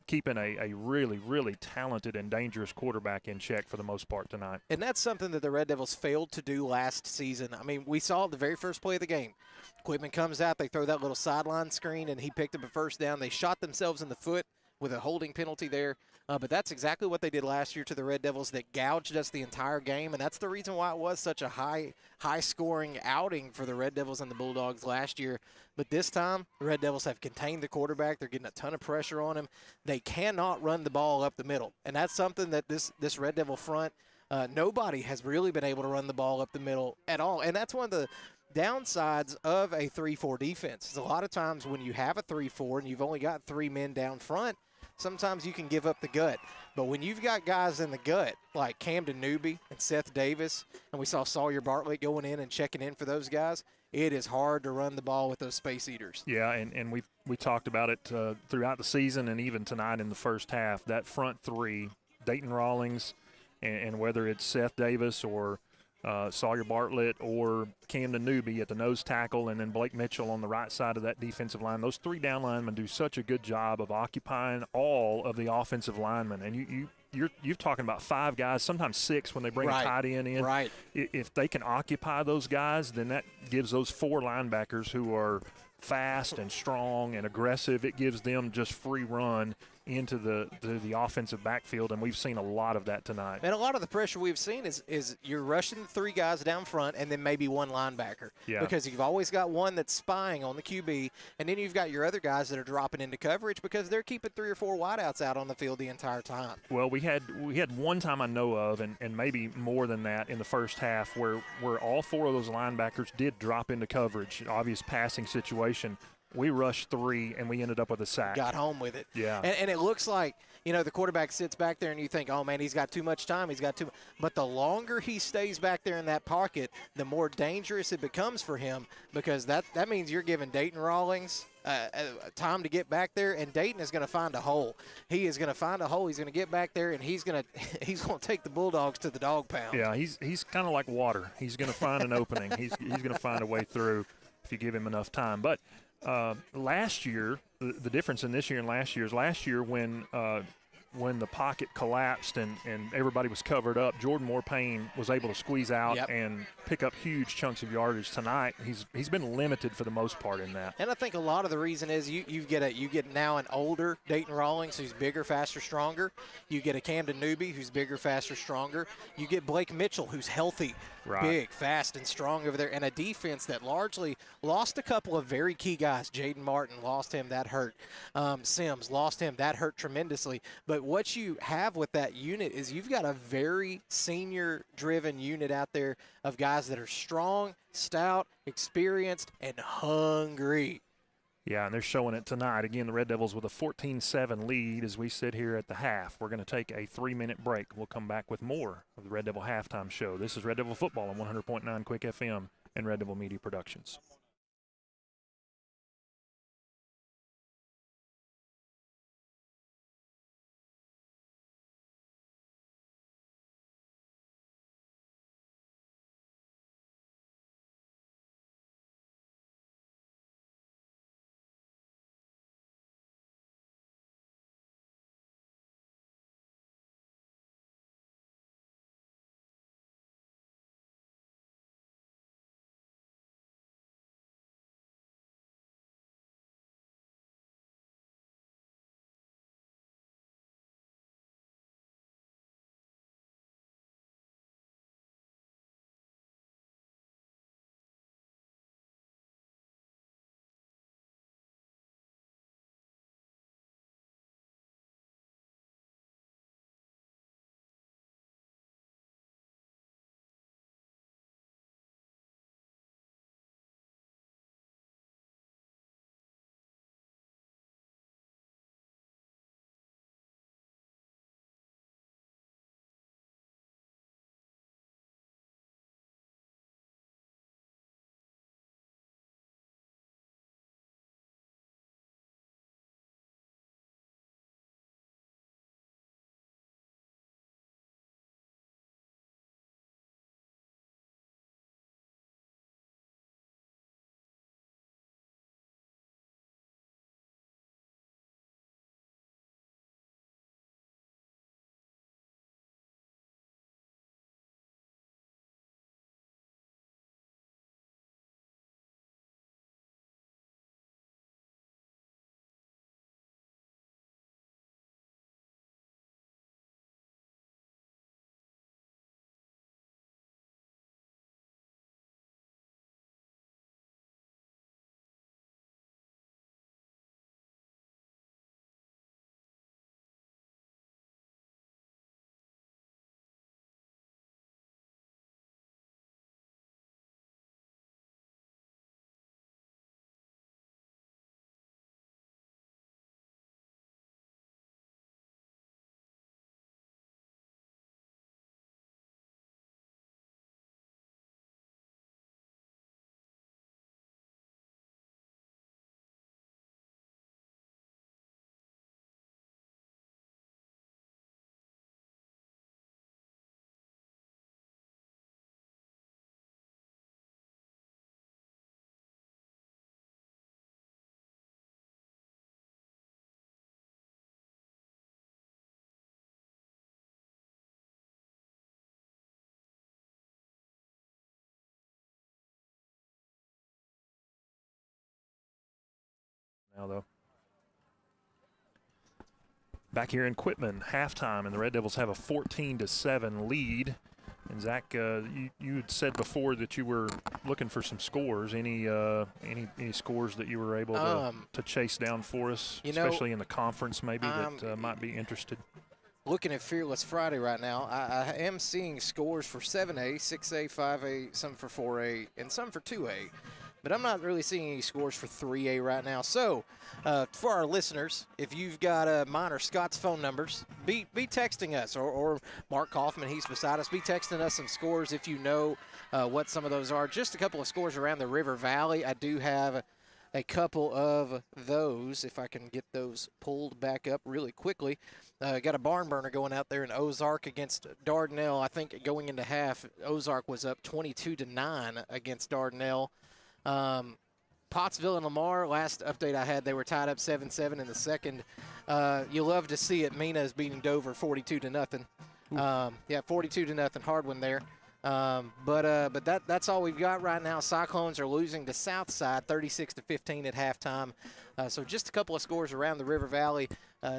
keeping a really, really talented and dangerous quarterback in check for the most part tonight. And that's something that the Red Devils failed to do last season. I mean, we saw the very first play of the game. Quitman comes out, they throw that little sideline screen, and he picked up a first down. They shot themselves in the foot with a holding penalty there. But that's exactly what they did last year to the Red Devils that gouged us the entire game, and that's the reason why it was such a high-scoring outing for the Red Devils and the Bulldogs last year. But this time, the Red Devils have contained the quarterback. They're getting a ton of pressure on him. They cannot run the ball up the middle, and that's something that this Red Devil front, nobody has really been able to run the ball up the middle at all, and that's one of the downsides of a 3-4 defense. Is a lot of times when you have a 3-4 and you've only got 3 men down front, sometimes you can give up the gut. But when you've got guys in the gut like Camden Newby and Seth Davis, and we saw Sawyer Bartlett going in and checking in for those guys, it is hard to run the ball with those space eaters. Yeah, and we talked about it throughout the season and even tonight in the first half. That front 3, Dayton Rawlings, and whether it's Seth Davis or Sawyer Bartlett or Camden Newby at the nose tackle, and then Blake Mitchell on the right side of that defensive line. Those 3 down linemen do such a good job of occupying all of the offensive linemen. And you're talking about 5 guys, sometimes 6 when they bring a tight end in. Right. If they can occupy those guys, then that gives those 4 linebackers who are fast and strong and aggressive, it gives them just free run into the offensive backfield, and we've seen a lot of that tonight. And a lot of the pressure we've seen is you're rushing the 3 guys down front and then maybe 1 linebacker. Yeah. Because you've always got one that's spying on the QB, and then you've got your other guys that are dropping into coverage because they're keeping 3 or 4 wideouts out on the field the entire time. Well, we had one time I know of, and maybe more than that in the first half, where all 4 of those linebackers did drop into coverage, obvious passing situation. We rushed 3, and we ended up with a sack. Got home with it. Yeah. And it looks like, the quarterback sits back there and you think, oh, man, he's got too much time. But the longer he stays back there in that pocket, the more dangerous it becomes for him, because that means you're giving Dayton Rawlings time to get back there, and Dayton is going to find a hole. He is going to find a hole. He's going to get back there, and he's going to take the Bulldogs to the dog pound. Yeah, he's kind of like water. He's going to find an opening. He's going to find a way through if you give him enough time. But last year, the difference in this year and last year is when the pocket collapsed and everybody was covered up, Jordan Moore-Payne was able to squeeze out and pick up huge chunks of yardage. Tonight, he's been limited for the most part in that. And I think a lot of the reason is you get now an older Dayton Rawlings who's bigger, faster, stronger. You get a Camden Newby who's bigger, faster, stronger. You get Blake Mitchell who's healthy, big, fast, and strong over there, and a defense that largely lost a couple of very key guys. Jaden Martin lost him, that hurt. Sims lost him, that hurt tremendously. But what you have with that unit is you've got a very senior-driven unit out there of guys that are strong, stout, experienced, and hungry. Yeah, and they're showing it tonight. Again, the Red Devils with a 14-7 lead as we sit here at the half. We're going to take a 3-minute break. We'll come back with more of the Red Devil Halftime Show. This is Red Devil Football on 100.9 Quick FM and Red Devil Media Productions. now, though. Back here in Quitman, halftime, and the Red Devils have a 14-7 lead. And Zach, you had said before that you were looking for some scores. Any scores that you were able to chase down for us, especially in the conference, maybe that might be interested? Looking at Fearless Friday right now, I am seeing scores for 7A, 6A, 5A, some for 4A, and some for 2A. But I'm not really seeing any scores for 3A right now. So, for our listeners, if you've got mine or Scott's phone numbers, be texting us, or Mark Kaufman, he's beside us. Be texting us some scores if you know what some of those are. Just a couple of scores around the River Valley. I do have a couple of those, if I can get those pulled back up really quickly. Got a barn burner going out there in Ozark against Dardanelle. I think going into half, Ozark was up 22-9 against Dardanelle. Pottsville and Lamar, last update I had, they were tied up 7-7 in the second. You love to see it. Mina is beating Dover 42-0. 42-0, hard one there. But that's all we've got right now. Cyclones are losing to Southside 36-15 at halftime. So just a couple of scores around the River Valley.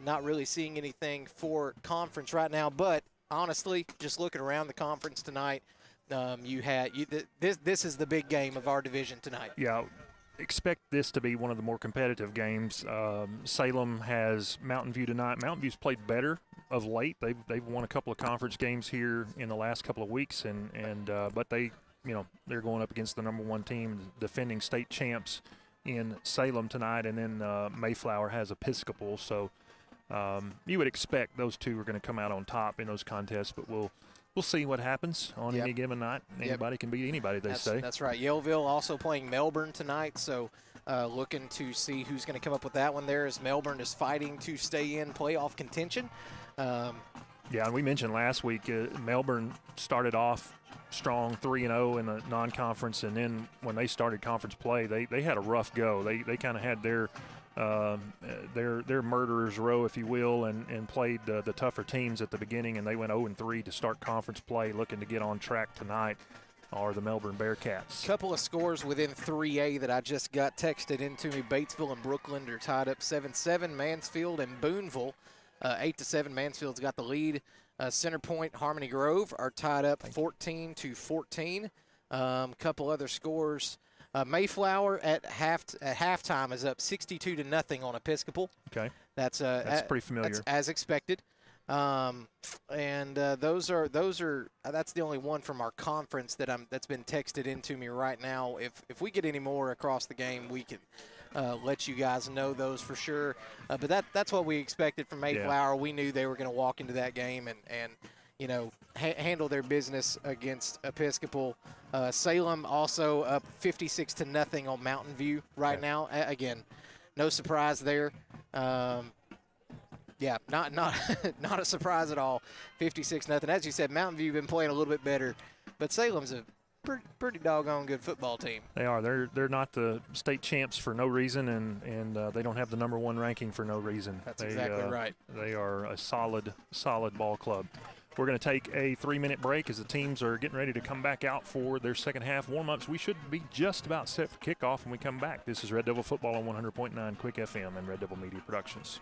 Not really seeing anything for conference right now. But honestly, just looking around the conference tonight, this is the big game of our division tonight. Yeah, expect this to be one of the more competitive games. Salem has Mountain View tonight. Mountain View's played better of late. They've won a couple of conference games here in the last couple of weeks, but they're going up against the number one team, defending state champs in Salem tonight, and then Mayflower has Episcopal. So you would expect those two are going to come out on top in those contests, but we'll see what happens on any given night. Anybody can beat anybody, they say. That's right. Yellville also playing Melbourne tonight, so looking to see who's going to come up with that one there, as Melbourne is fighting to stay in playoff contention. And we mentioned last week Melbourne started off strong 3-0 in the non-conference, and then when they started conference play, they had a rough go. They kind of had their murderer's row, if you will, and played the tougher teams at the beginning, and they went 0-3 to start conference play, looking to get on track tonight are the Melbourne Bearcats. Couple of scores within 3A that I just got texted into me. Batesville and Brookland are tied up 7-7. Mansfield and Booneville 8-7. Mansfield's got the lead. Center Point, Harmony Grove are tied up 14-14. Couple other scores. Mayflower at halftime is up 62-0 on Episcopal. Okay, that's pretty familiar. That's as expected. That's the only one from our conference that's been texted into me right now. If we get any more across the game, we can let you guys know those for sure. But that's what we expected from Mayflower. Yeah. We knew they were going to walk into that game and handle their business against Episcopal. Salem also up 56-0 on Mountain View right now. Again, no surprise there. Not not a surprise at all. 56-0. As you said, Mountain View been playing a little bit better, but Salem's a pretty doggone good football team. They are. They're not the state champs for no reason, and they don't have the number one ranking for no reason. That's exactly right. They are a solid ball club. We're going to take a 3-minute break as the teams are getting ready to come back out for their second half warm-ups. We should be just about set for kickoff when we come back. This is Red Devil Football on 100.9 Quick FM and Red Devil Media Productions.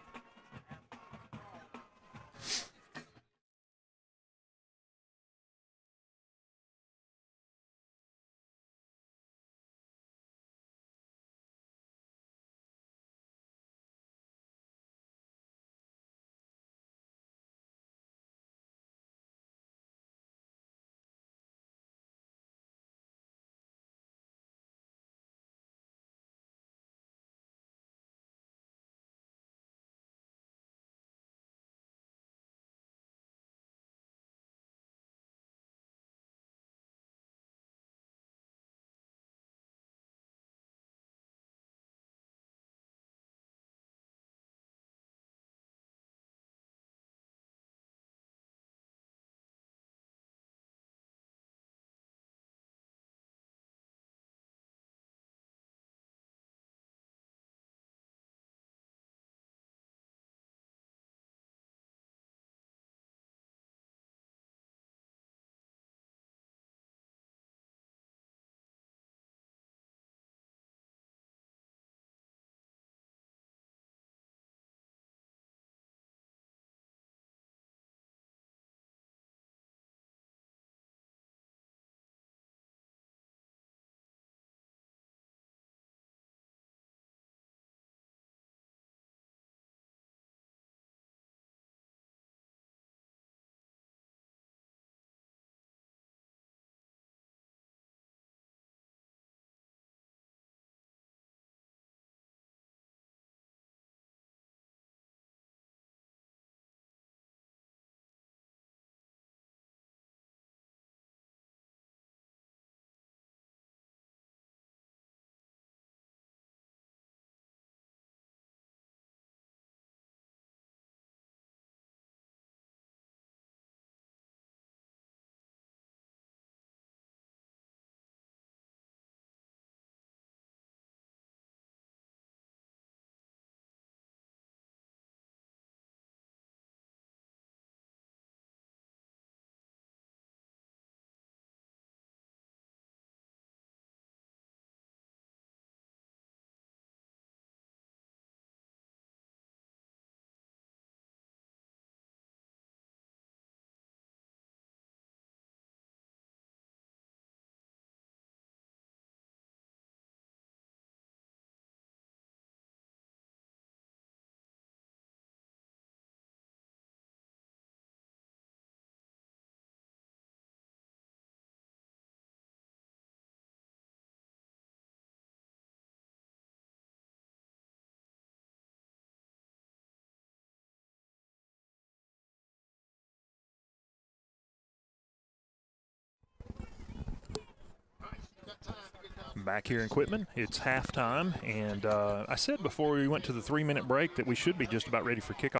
Back here in Quitman, it's halftime, and I said before we went to the 3-minute break that we should be just about ready for kickoff.